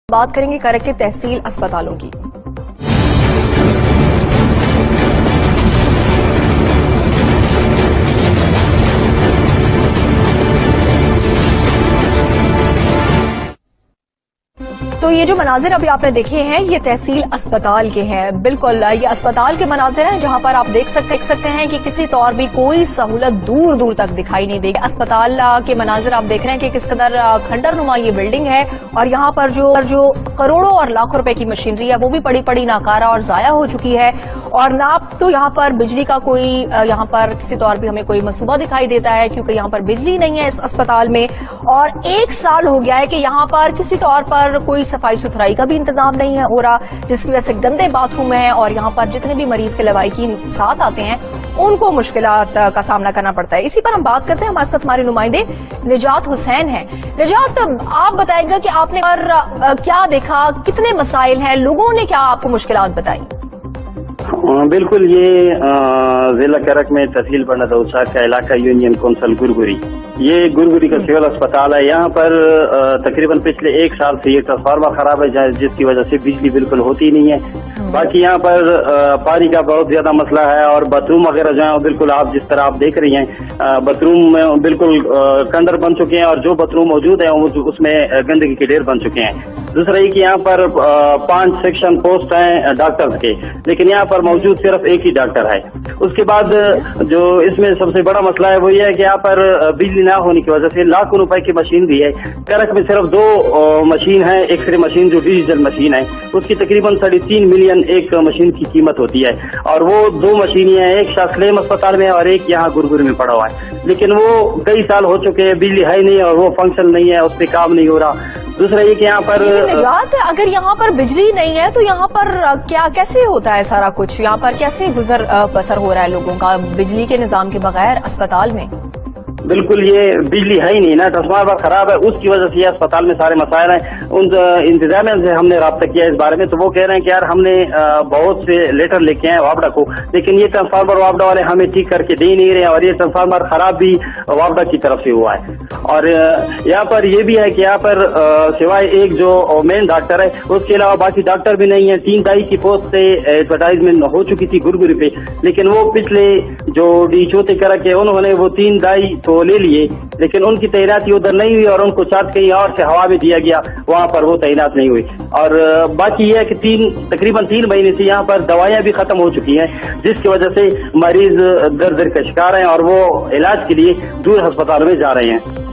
बात करेंगे करक के तहसील अस्पतालों की। तो ये जो मनाजिर अभी आपने देखे हैं ये तहसील अस्पताल के हैं। बिल्कुल ये अस्पताल के मनाजिर हैं जहां पर आप देख सकते हैं कि किसी तौर भी कोई सहूलत दूर दूर तक दिखाई नहीं देगी। अस्पताल के मनाजिर आप देख रहे हैं कि किस कदर खंडरनुमा ये बिल्डिंग है और यहाँ पर जो करोड़ों और लाखों रुपए की मशीनरी है वो भी पड़ी नाकारा और जाया हो चुकी है। और ना तो यहाँ पर बिजली का कोई यहाँ पर किसी तौर भी हमें कोई मंसूबा दिखाई देता है क्योंकि यहाँ पर बिजली नहीं है इस अस्पताल में। और 1 साल हो गया है कि यहाँ पर किसी तौर पर कोई सफाई सुथराई का भी इंतजाम नहीं है हो रहा, जिसकी वजह से गंदे बाथरूम हैं और यहाँ पर जितने भी मरीज के लवाहिकीन साथ आते हैं उनको मुश्किलात का सामना करना पड़ता है। इसी पर हम बात करते हैं, हमारे साथ हमारे नुमाइंदे निजात हुसैन हैं। निजात, आप बताएगा कि आपने क्या देखा, कितने मसाइल हैं, लोगों ने क्या आपको मुश्किलात बताई? बिल्कुल, ये जिला करक में तहसील बंडा दौसा का इलाका यूनियन कौंसल गुरगुरी, ये गुरगुरी का सिविल अस्पताल है। यहाँ पर तकरीबन पिछले 1 साल से ये ट्रांसफार्मर खराब है जिसकी वजह से बिजली बिल्कुल होती नहीं है। बाकी यहाँ पर पानी का बहुत ज्यादा मसला है और बाथरूम वगैरह जो है बिल्कुल आप जिस तरह आप देख रही हैं बाथरूम में बिल्कुल कंडर बन चुके हैं और जो बाथरूम मौजूद है उसमें गंदगी के ढेर बन चुके हैं। दूसरा ये कि यहाँ पर 5 सेक्शन पोस्ट हैं डॉक्टर्स के, लेकिन यहाँ पर मौजूद सिर्फ एक ही डॉक्टर है। उसके बाद जो इसमें सबसे बड़ा मसला है वो ये है कि यहाँ पर बिजली ना होने की वजह से लाखों रुपए की मशीन भी है। करक में सिर्फ 2 मशीन है, एक्सरे मशीन जो डिजिटल मशीन है उसकी तकरीबन 3.5 मिलियन एक मशीन की कीमत होती है और वो 2 मशीन है, एक शासलेम अस्पताल में और एक यहाँ गुरगुर में पड़ा हुआ है। लेकिन वो कई साल हो चुके हैं, बिजली है नहीं और वो फंक्शन नहीं है, उस पर काम नहीं हो रहा। दूसरा ये कि यहाँ पर अगर यहाँ पर बिजली नहीं है तो यहाँ पर कैसे होता है सारा कुछ, यहाँ पर कैसे गुजर बसर हो रहा है लोगों का बिजली के निजाम के बगैर अस्पताल में? बिल्कुल, ये बिजली है ही नहीं ना, ट्रांसफार्मर खराब है, उसकी वजह से ये अस्पताल में सारे मसाइल हैं। उन इंतजामिया से हमने राब्ता किया इस बारे में, तो वो कह रहे हैं कि यार हमने बहुत से लेटर लेके आए वापडा को, लेकिन ये ट्रांसफार्मर वापडा वाले हमें ठीक करके दे नहीं रहे और ये ट्रांसफार्मर खराब भी वापडा की तरफ से हुआ है। और यहाँ पर ये भी है कि यहाँ पर सिवाय एक जो मेन डॉक्टर है उसके अलावा बाकी डॉक्टर भी नहीं है। 3 दाई की पोस्ट से एडवर्टाइजमेंट हो चुकी थी गुरगुरी पे, लेकिन वो पिछले जो डीचोते करके उन्होंने वो 3 दाई तो ले लिए, लेकिन उनकी तैनाती उधर नहीं हुई और उनको चार्ज कहीं और से हवा में दिया गया, वहां पर वो तैनात नहीं हुई। और बाकी ये है कि तकरीबन 3 महीने से यहाँ पर दवाइयां भी खत्म हो चुकी हैं, जिसकी वजह से मरीज दर्द का शिकार हैं और वो इलाज के लिए दूर अस्पताल में जा रहे हैं।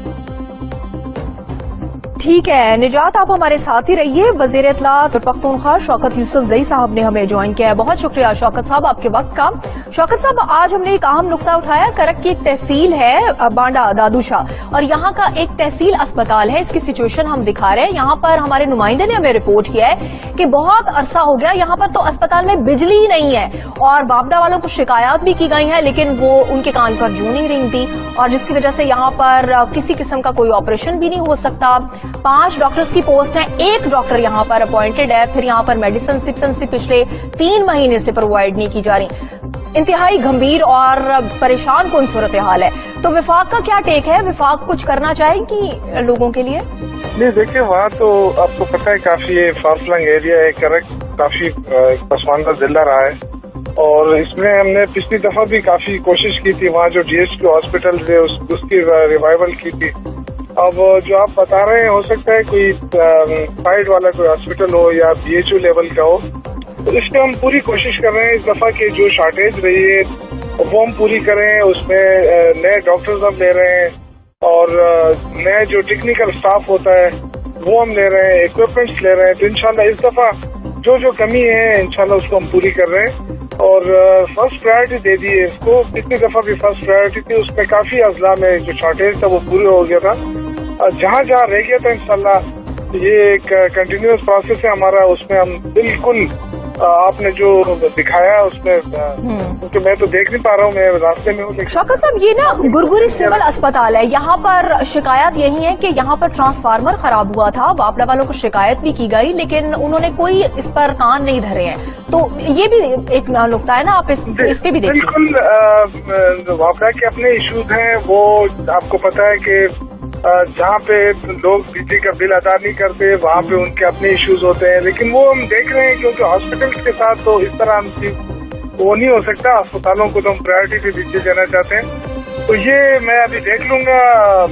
ठीक है निजात, आप हमारे साथ ही रहिए। वजीर इत्तलात पख्तूनख्वा शौकत यूसुफजई साहब ने हमें ज्वाइन किया है। बहुत शुक्रिया शौकत साहब आपके वक्त का। शौकत साहब, आज हमने एक अहम नुक्ता उठाया, करक की एक तहसील है बांडा दादूशा और यहाँ का एक तहसील अस्पताल है, इसकी सिचुएशन हम दिखा रहे हैं। यहाँ पर हमारे नुमाइंदे ने हमें रिपोर्ट किया है कि बहुत अरसा हो गया यहाँ पर तो अस्पताल में बिजली ही नहीं है और वापडा वालों को शिकायत भी की गई है, लेकिन वो उनके कान पर जूं नहीं रही थी और जिसकी वजह से यहाँ पर किसी किस्म का कोई ऑपरेशन भी नहीं हो सकता। 5 डॉक्टर्स की पोस्ट है, 1 डॉक्टर यहाँ पर अपॉइंटेड है, फिर यहाँ पर मेडिसिन से पिछले 3 महीने से प्रोवाइड नहीं की जा रही। इंतहाई गंभीर और परेशान कौन सूरत हाल है। तो विफाक का क्या टेक है, विफाक कुछ करना चाहेगी लोगों के लिए? नहीं, देखिए वहाँ तो आपको पता है काफी फारफलंग एरिया है, करक काफी पसमानदा जिला रहा है और इसमें हमने पिछली दफा भी काफी कोशिश की थी, वहाँ जो DHQ हॉस्पिटल है उसकी रिवाइवल की थी। अब जो आप बता रहे हैं हो सकता है कोई साइड वाला कोई हॉस्पिटल हो या BHO लेवल का हो, तो इसमें हम पूरी कोशिश कर रहे हैं इस दफा की जो शॉर्टेज रही है वो हम पूरी करें। उसमें नए डॉक्टर्स हम ले रहे हैं और नए जो टेक्निकल स्टाफ होता है वो हम ले रहे हैं, इक्विपमेंट्स ले रहे हैं। तो इंशाल्लाह इस दफा जो कमी है इंशाल्लाह उसको हम पूरी कर रहे हैं और फर्स्ट प्रायोरिटी दे दी है इसको। पिछली दफा भी फर्स्ट प्रायोरिटी थी, उसमें काफी अजला में जो शॉर्टेज था वो पूरी हो गया था। जहाँ रह गया था इंशाल्लाह ये एक कंटिन्यूअस प्रोसेस है हमारा, उसमें हम बिल्कुल आपने जो दिखाया उसमें क्योंकि मैं तो देख नहीं पा रहा हूँ, मैं रास्ते में हूँ। शौकत साहब, ये ना गुरगुरी सिविल अस्पताल है, यहाँ पर शिकायत यही है कि यहाँ पर ट्रांसफार्मर खराब हुआ था, वापडा वालों को शिकायत भी की गई लेकिन उन्होंने कोई इस पर कान नहीं धरे हैं। तो ये भी एक नुकता है ना, आप इस पे भी देखिए। बिल्कुल, वापडा के अपने इश्यूज हैं, वो आपको पता है कि جہاں پہ لوگ بجلی کا بل ادا نہیں کرتے وہاں پہ ان کے اپنے ایشوز ہوتے ہیں، لیکن وہ ہم دیکھ رہے ہیں کیونکہ ہاسپٹل کے ساتھ تو اس طرح وہ نہیں ہو سکتا، اسپتالوں کو تو ہم پرائرٹی پہ بجلی دینا چاہتے ہیں۔ تو یہ میں ابھی دیکھ لوں گا،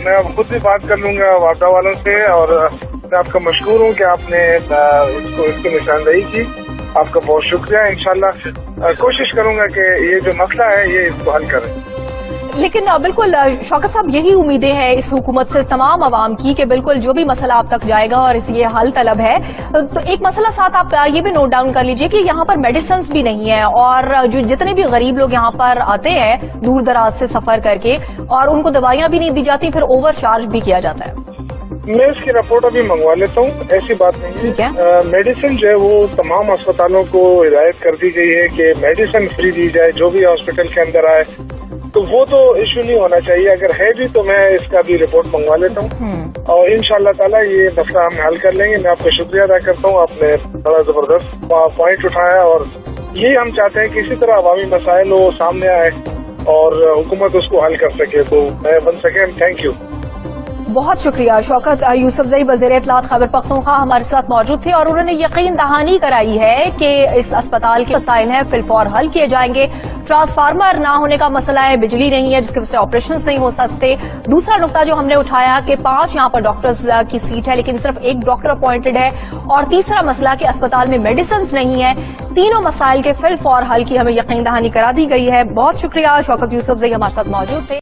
میں اب خود بھی بات کر لوں گا واپڈا والوں سے، اور میں آپ کا مشکور ہوں کہ آپ نے اس کو نشاندہی کی، آپ کا بہت شکریہ۔ انشاءاللہ کوشش کروں گا کہ یہ جو مسئلہ ہے یہ اس کو حل کریں۔ لیکن بالکل شوکت صاحب، یہی امیدیں ہیں اس حکومت سے تمام عوام کی کہ بالکل جو بھی مسئلہ آپ تک جائے گا اور یہ حل طلب ہے، تو ایک مسئلہ ساتھ آپ یہ بھی نوٹ ڈاؤن کر لیجئے کہ یہاں پر میڈیسنز بھی نہیں ہیں، اور جو جتنے بھی غریب لوگ یہاں پر آتے ہیں دور دراز سے سفر کر کے، اور ان کو دوائیاں بھی نہیں دی جاتی، پھر اوور چارج بھی کیا جاتا ہے۔ میں اس کی رپورٹ ابھی منگوا لیتا ہوں، ایسی بات نہیں ٹھیک ہے۔ میڈیسن جو ہے وہ تمام اسپتالوں کو ہدایت کر دی گئی ہے کہ میڈیسن فری دی جائے جو بھی ہاسپٹل کے اندر آئے، تو وہ تو ایشو نہیں ہونا چاہیے، اگر ہے بھی تو میں اس کا بھی رپورٹ منگوا لیتا ہوں، اور انشاءاللہ تعالی یہ مسئلہ ہم حل کر لیں گے۔ میں آپ کا شکریہ ادا کرتا ہوں، آپ نے بڑا زبردست پوائنٹ اٹھایا، اور یہی ہم چاہتے ہیں کہ اسی طرح عوامی مسائل وہ سامنے آئے اور حکومت اس کو حل کر سکے۔ تو میں ونس اگین تھینک یو۔ بہت شکریہ۔ شوکت یوسف زئی وزیر اطلاعات خیبر پختونخوا ہمارے ساتھ موجود تھے، اور انہوں نے یقین دہانی کرائی ہے کہ اس اسپتال کے مسائل ہیں فی الفور حل کیے جائیں گے۔ ٹرانسفارمر نہ ہونے کا مسئلہ ہے، بجلی نہیں ہے جس کی وجہ سے آپریشنز نہیں ہو سکتے۔ دوسرا نقطہ جو ہم نے اٹھایا کہ 5 یہاں پر ڈاکٹرز کی سیٹ ہے لیکن صرف 1 ڈاکٹر اپوائنٹڈ ہے، اور تیسرا مسئلہ کہ اسپتال میں میڈیسنز نہیں ہے۔ تینوں مسائل کے فی الفور حل کی ہمیں یقین دہانی کرا دی گئی ہے۔ بہت شکریہ۔ شوکت یوسف زئی ہمارے ساتھ موجود تھے۔